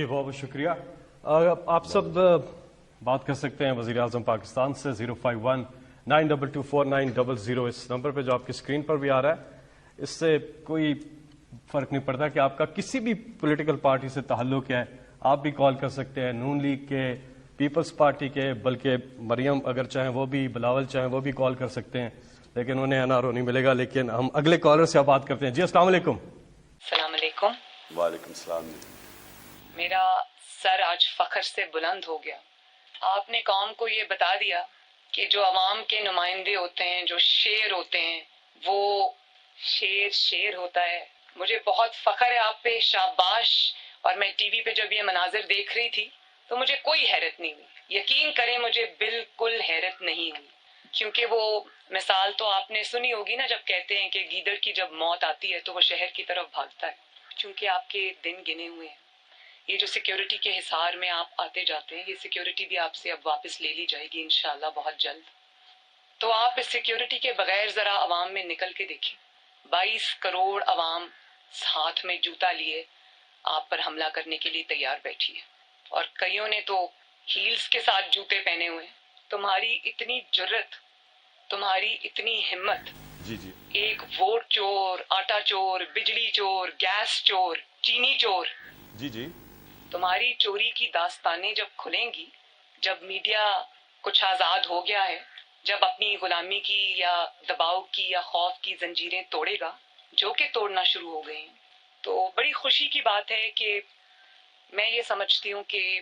جی بہت بہت شکریہ. آپ سب بات کر سکتے ہیں وزیر اعظم پاکستان سے 05192249000 اس نمبر پہ جو آپ کی اسکرین پر بھی آ رہا ہے. اس سے کوئی فرق نہیں پڑتا کہ آپ کا کسی بھی پولیٹیکل پارٹی سے تعلق ہے, آپ بھی کال کر سکتے ہیں, نون لیگ کے, پیپلز پارٹی کے, بلکہ مریم اگر چاہیں وہ بھی, بلاول چاہیں وہ بھی کال کر سکتے ہیں, لیکن انہیں این آر او نہیں ملے گا. لیکن ہم اگلے کالر سے بات کرتے ہیں. جی السلام علیکم. السلام علیکم. وعلیکم السلام. میرا سر آج فخر سے بلند ہو گیا. آپ نے قوم کو یہ بتا دیا کہ جو عوام کے نمائندے ہوتے ہیں, جو شیر ہوتے ہیں, وہ شیر ہوتا ہے. مجھے بہت فخر ہے آپ پہ, شاباش. اور میں ٹی وی پہ جب یہ مناظر دیکھ رہی تھی تو مجھے کوئی حیرت نہیں ہوئی. یقین کریں مجھے بالکل حیرت نہیں ہوئی, کیونکہ وہ مثال تو آپ نے سنی ہوگی نا, جب کہتے ہیں کہ گیدڑ کی جب موت آتی ہے تو وہ شہر کی طرف بھاگتا ہے. چونکہ آپ کے دن گنے ہوئے ہیں. یہ جو سیکیورٹی کے حصار میں آپ آتے جاتے ہیں, یہ سیکیورٹی بھی آپ سے اب واپس لے لی جائے گی انشاءاللہ بہت جلد. تو آپ اس سیکیورٹی کے بغیر ذرا عوام میں نکل کے دیکھیں. 22 کروڑ عوام ہاتھ میں جوتا لیے آپ پر حملہ کرنے کے لیے تیار بیٹھی ہے, اور کئیوں نے تو ہیلز کے ساتھ جوتے پہنے ہوئے. تمہاری اتنی جرت, تمہاری اتنی ہمت. جی جی. ایک ووٹ چور, آٹا چور, بجلی چور, گیس چور, چینی چور. جی جی. تمہاری چوری کی داستانیں جب کھلیں گی, جب میڈیا کچھ آزاد ہو گیا ہے, جب اپنی غلامی کی یا دباؤ کی یا خوف کی زنجیریں توڑے گا, جو کہ توڑنا شروع ہو گئی ہیں, تو بڑی خوشی کی بات ہے کہ میں یہ سمجھتی ہوں کہ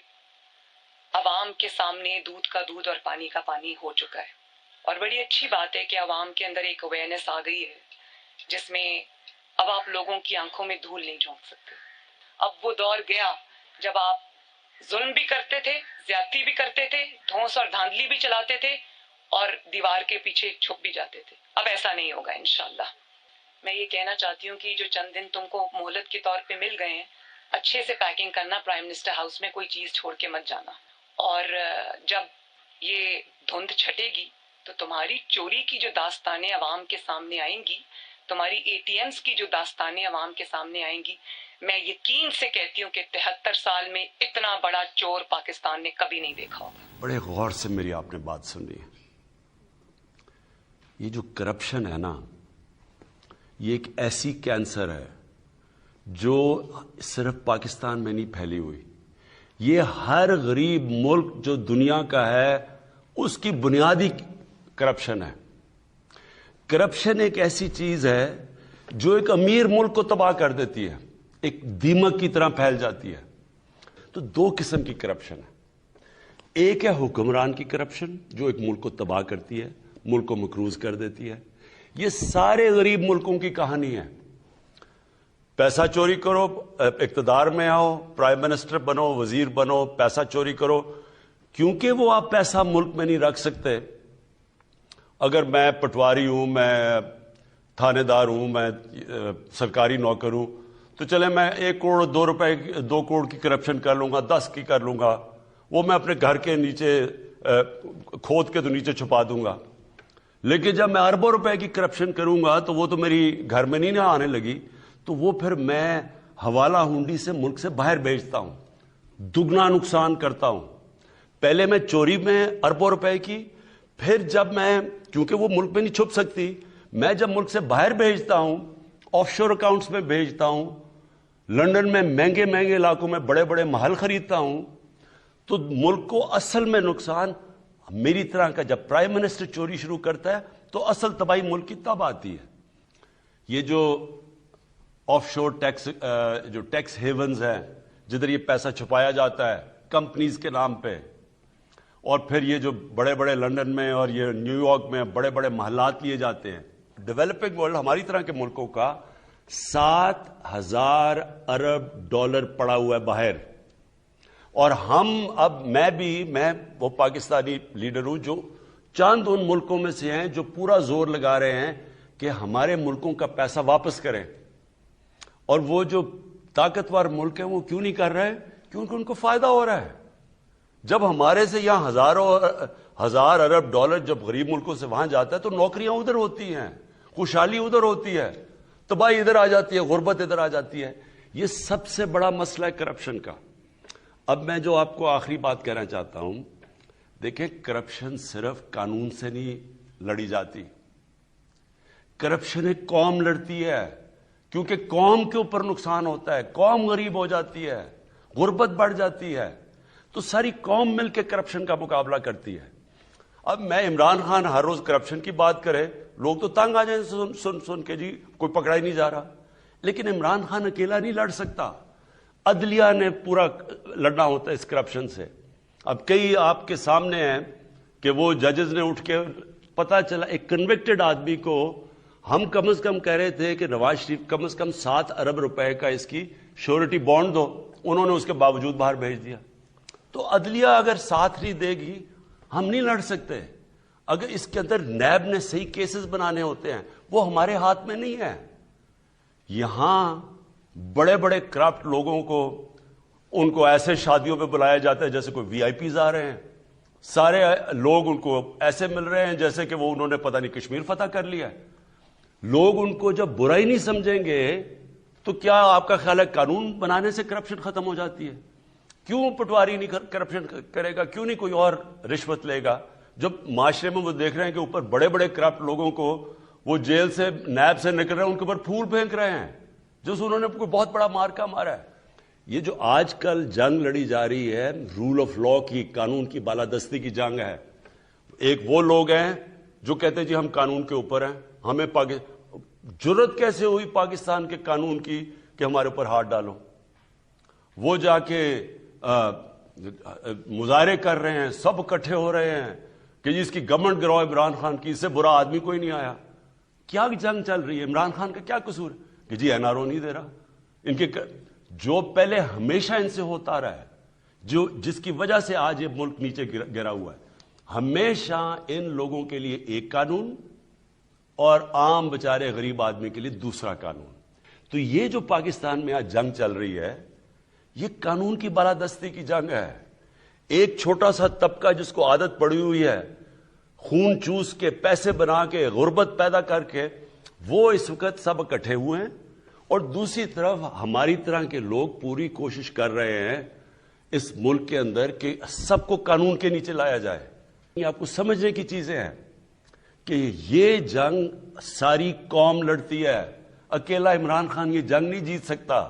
عوام کے سامنے دودھ کا دودھ اور پانی کا پانی ہو چکا ہے. اور بڑی اچھی بات ہے کہ عوام کے اندر ایک اویئرنیس آ گئی ہے, جس میں اب آپ لوگوں کی آنکھوں میں دھول نہیں جھونک سکتے. اب وہ دور گیا جب آپ ظلم بھی کرتے تھے, زیادتی بھی کرتے تھے, دھونس اور دھاندلی بھی چلاتے تھے, اور دیوار کے پیچھے چھپ بھی جاتے تھے. اب ایسا نہیں ہوگا انشاءاللہ. میں یہ کہنا چاہتی ہوں کہ جو چند دن تم کو مہلت کے طور پہ مل گئے ہیں, اچھے سے پیکنگ کرنا, پرائم منسٹر ہاؤس میں کوئی چیز چھوڑ کے مت جانا. اور جب یہ دھند چھٹے گی تو تمہاری چوری کی جو داستانیں عوام کے سامنے آئیں گی, تمہاری اے ٹی ایمز کی جو داستانیں عوام کے سامنے آئیں گی, میں یقین سے کہتی ہوں کہ 73 سال میں اتنا بڑا چور پاکستان نے کبھی نہیں دیکھا ہوگا. بڑے غور سے میری آپ نے بات سنی. یہ جو کرپشن ہے نا, یہ ایک ایسی کینسر ہے جو صرف پاکستان میں نہیں پھیلی ہوئی. یہ ہر غریب ملک جو دنیا کا ہے اس کی بنیادی کرپشن ہے. کرپشن ایک ایسی چیز ہے جو ایک امیر ملک کو تباہ کر دیتی ہے, ایک دیمک کی طرح پھیل جاتی ہے. تو دو قسم کی کرپشن ہے. ایک ہے حکمران کی کرپشن جو ایک ملک کو تباہ کرتی ہے, ملک کو مقروض کر دیتی ہے. یہ سارے غریب ملکوں کی کہانی ہے. پیسہ چوری کرو, اقتدار میں آؤ, پرائم منسٹر بنو, وزیر بنو, پیسہ چوری کرو, کیونکہ وہ آپ پیسہ ملک میں نہیں رکھ سکتے. اگر میں پٹواری ہوں, میں تھانے دار ہوں, میں سرکاری نوکر ہوں, تو چلے میں 1 کروڑ 2 روپے 2 کروڑ کی کرپشن کر لوں گا, 10 کی کر لوں گا, وہ میں اپنے گھر کے نیچے کھود کے تو نیچے چھپا دوں گا. لیکن جب میں اربوں روپے کی کرپشن کروں گا تو وہ تو میری گھر میں نہیں آنے لگی, تو وہ پھر میں حوالہ ہنڈی سے ملک سے باہر بھیجتا ہوں, دگنا نقصان کرتا ہوں. پہلے میں چوری میں اربوں روپے کی, پھر جب میں, کیونکہ وہ ملک میں نہیں چھپ سکتی, میں جب ملک سے باہر بھیجتا ہوں, آف شور اکاؤنٹس میں بھیجتا ہوں, لندن میں مہنگے مہنگے علاقوں میں بڑے بڑے محل خریدتا ہوں, تو ملک کو اصل میں نقصان میری طرح کا. جب پرائم منسٹر چوری شروع کرتا ہے تو اصل تباہی ملک کی تب آتی ہے. یہ جو آف شور ٹیکس, جو ٹیکس ہیونز ہیں جدھر یہ پیسہ چھپایا جاتا ہے کمپنیز کے نام پہ, اور پھر یہ جو بڑے بڑے لندن میں اور یہ نیو یارک میں بڑے بڑے محلات لیے جاتے ہیں. ڈیولپنگ ورلڈ ہماری طرح کے ملکوں کا 7,000 ارب ڈالر پڑا ہوا ہے باہر, اور ہم اب میں وہ پاکستانی لیڈر ہوں جو چند ان ملکوں میں سے ہیں جو پورا زور لگا رہے ہیں کہ ہمارے ملکوں کا پیسہ واپس کریں. اور وہ جو طاقتور ملک ہیں وہ کیوں نہیں کر رہے؟ کیونکہ ان کو فائدہ ہو رہا ہے. جب ہمارے سے یہاں ہزار ارب ڈالر جب غریب ملکوں سے وہاں جاتا ہے تو نوکریاں ادھر ہوتی ہیں, خوشحالی ادھر ہوتی ہے, تباہی ادھر آ جاتی ہے, غربت ادھر آ جاتی ہے. یہ سب سے بڑا مسئلہ ہے کرپشن کا. اب میں جو آپ کو آخری بات کہنا چاہتا ہوں، دیکھیں کرپشن صرف قانون سے نہیں لڑی جاتی، کرپشن ایک قوم لڑتی ہے، کیونکہ قوم کے اوپر نقصان ہوتا ہے، قوم غریب ہو جاتی ہے، غربت بڑھ جاتی ہے، تو ساری قوم مل کے کرپشن کا مقابلہ کرتی ہے۔ اب میں عمران خان ہر روز کرپشن کی بات کرے، لوگ تو تنگ آ جائیں سن کے، جی کوئی پکڑا ہی نہیں جا رہا، لیکن عمران خان اکیلا نہیں لڑ سکتا، عدلیہ نے پورا لڑنا ہوتا ہے اس کرپشن سے۔ اب کئی آپ کے سامنے ہیں کہ وہ ججز نے اٹھ کے، پتا چلا ایک کنوکٹڈ آدمی کو ہم کم از کم کہہ رہے تھے کہ نواز شریف کم از کم 7 ارب روپے کا اس کی شیورٹی بانڈ دو، انہوں نے اس کے باوجود باہر بھیج دیا۔ تو عدلیہ اگر ساتھ نہیں دے گی ہم نہیں لڑ سکتے۔ اگر اس کے اندر نیب نے صحیح کیسز بنانے ہوتے ہیں، وہ ہمارے ہاتھ میں نہیں ہے۔ یہاں بڑے بڑے کرپٹ لوگوں کو ان کو ایسے شادیوں پہ بلایا جاتا ہے جیسے کوئی وی آئی پیز آ رہے ہیں، سارے لوگ ان کو ایسے مل رہے ہیں جیسے کہ وہ انہوں نے پتہ نہیں کشمیر فتح کر لیا ہے۔ لوگ ان کو جب برا ہی نہیں سمجھیں گے تو کیا آپ کا خیال ہے قانون بنانے سے کرپشن ختم ہو جاتی ہے؟ کیوں پٹواری نہیں کرپشن کرے گا؟ کیوں نہیں کوئی اور رشوت لے گا؟ جب معاشرے میں وہ دیکھ رہے ہیں کہ اوپر بڑے بڑے کرپٹ لوگوں کو وہ جیل سے نیب سے نکل رہے ہیں، ان کے اوپر پھول پھینک رہے ہیں جو انہوں نے کوئی بہت بڑا مارکا مارا ہے۔ یہ جو آج کل جنگ لڑی جا رہی ہے رول آف لا کی، قانون کی بالادستی کی جنگ ہے۔ ایک وہ لوگ ہیں جو کہتے ہیں جی ہم قانون کے اوپر ہیں، ہمیں جرت کیسے ہوئی پاکستان کے قانون کی کہ ہمارے اوپر ہاتھ ڈالو؟ وہ جا کے مظاہرے کر رہے ہیں، سب اکٹھے ہو رہے ہیں کہ جی اس کی گورنمنٹ گراؤ عمران خان کی، اس سے برا آدمی کوئی نہیں آیا۔ کیا جنگ چل رہی ہے؟ عمران خان کا کیا قصور ہے کہ جی این آر او نہیں دے رہا؟ ان کے جو پہلے ہمیشہ ان سے ہوتا رہا ہے، جو جس کی وجہ سے آج یہ ملک نیچے گرا ہوا ہے، ہمیشہ ان لوگوں کے لیے ایک قانون اور عام بیچارے غریب آدمی کے لیے دوسرا قانون۔ تو یہ جو پاکستان میں آج جنگ چل رہی ہے، یہ قانون کی بالادستی کی جنگ ہے۔ ایک چھوٹا سا طبقہ جس کو عادت پڑی ہوئی ہے خون چوس کے، پیسے بنا کے، غربت پیدا کر کے، وہ اس وقت سب اکٹھے ہوئے ہیں، اور دوسری طرف ہماری طرح کے لوگ پوری کوشش کر رہے ہیں اس ملک کے اندر کہ سب کو قانون کے نیچے لایا جائے۔ یہ آپ کو سمجھنے کی چیزیں ہیں کہ یہ جنگ ساری قوم لڑتی ہے، اکیلا عمران خان یہ جنگ نہیں جیت سکتا،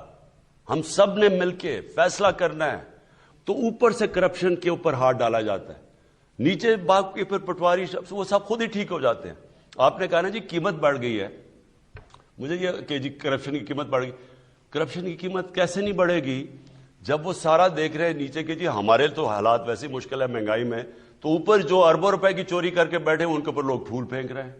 ہم سب نے مل کے فیصلہ کرنا ہے۔ تو اوپر سے کرپشن کے اوپر ہاتھ ڈالا جاتا ہے، نیچے باپ کے پھر پٹواری وہ سب خود ہی ٹھیک ہو جاتے ہیں۔ آپ نے کہا نا جی قیمت بڑھ گئی ہے، مجھے یہ کہ جی کرپشن کی قیمت بڑھ گئی۔ کرپشن کی قیمت کیسے نہیں بڑھے گی جب وہ سارا دیکھ رہے ہیں نیچے کہ جی ہمارے تو حالات ویسے مشکل ہے مہنگائی میں، تو اوپر جو اربوں روپے کی چوری کر کے بیٹھے ان کے اوپر لوگ پھول پھینک رہے ہیں۔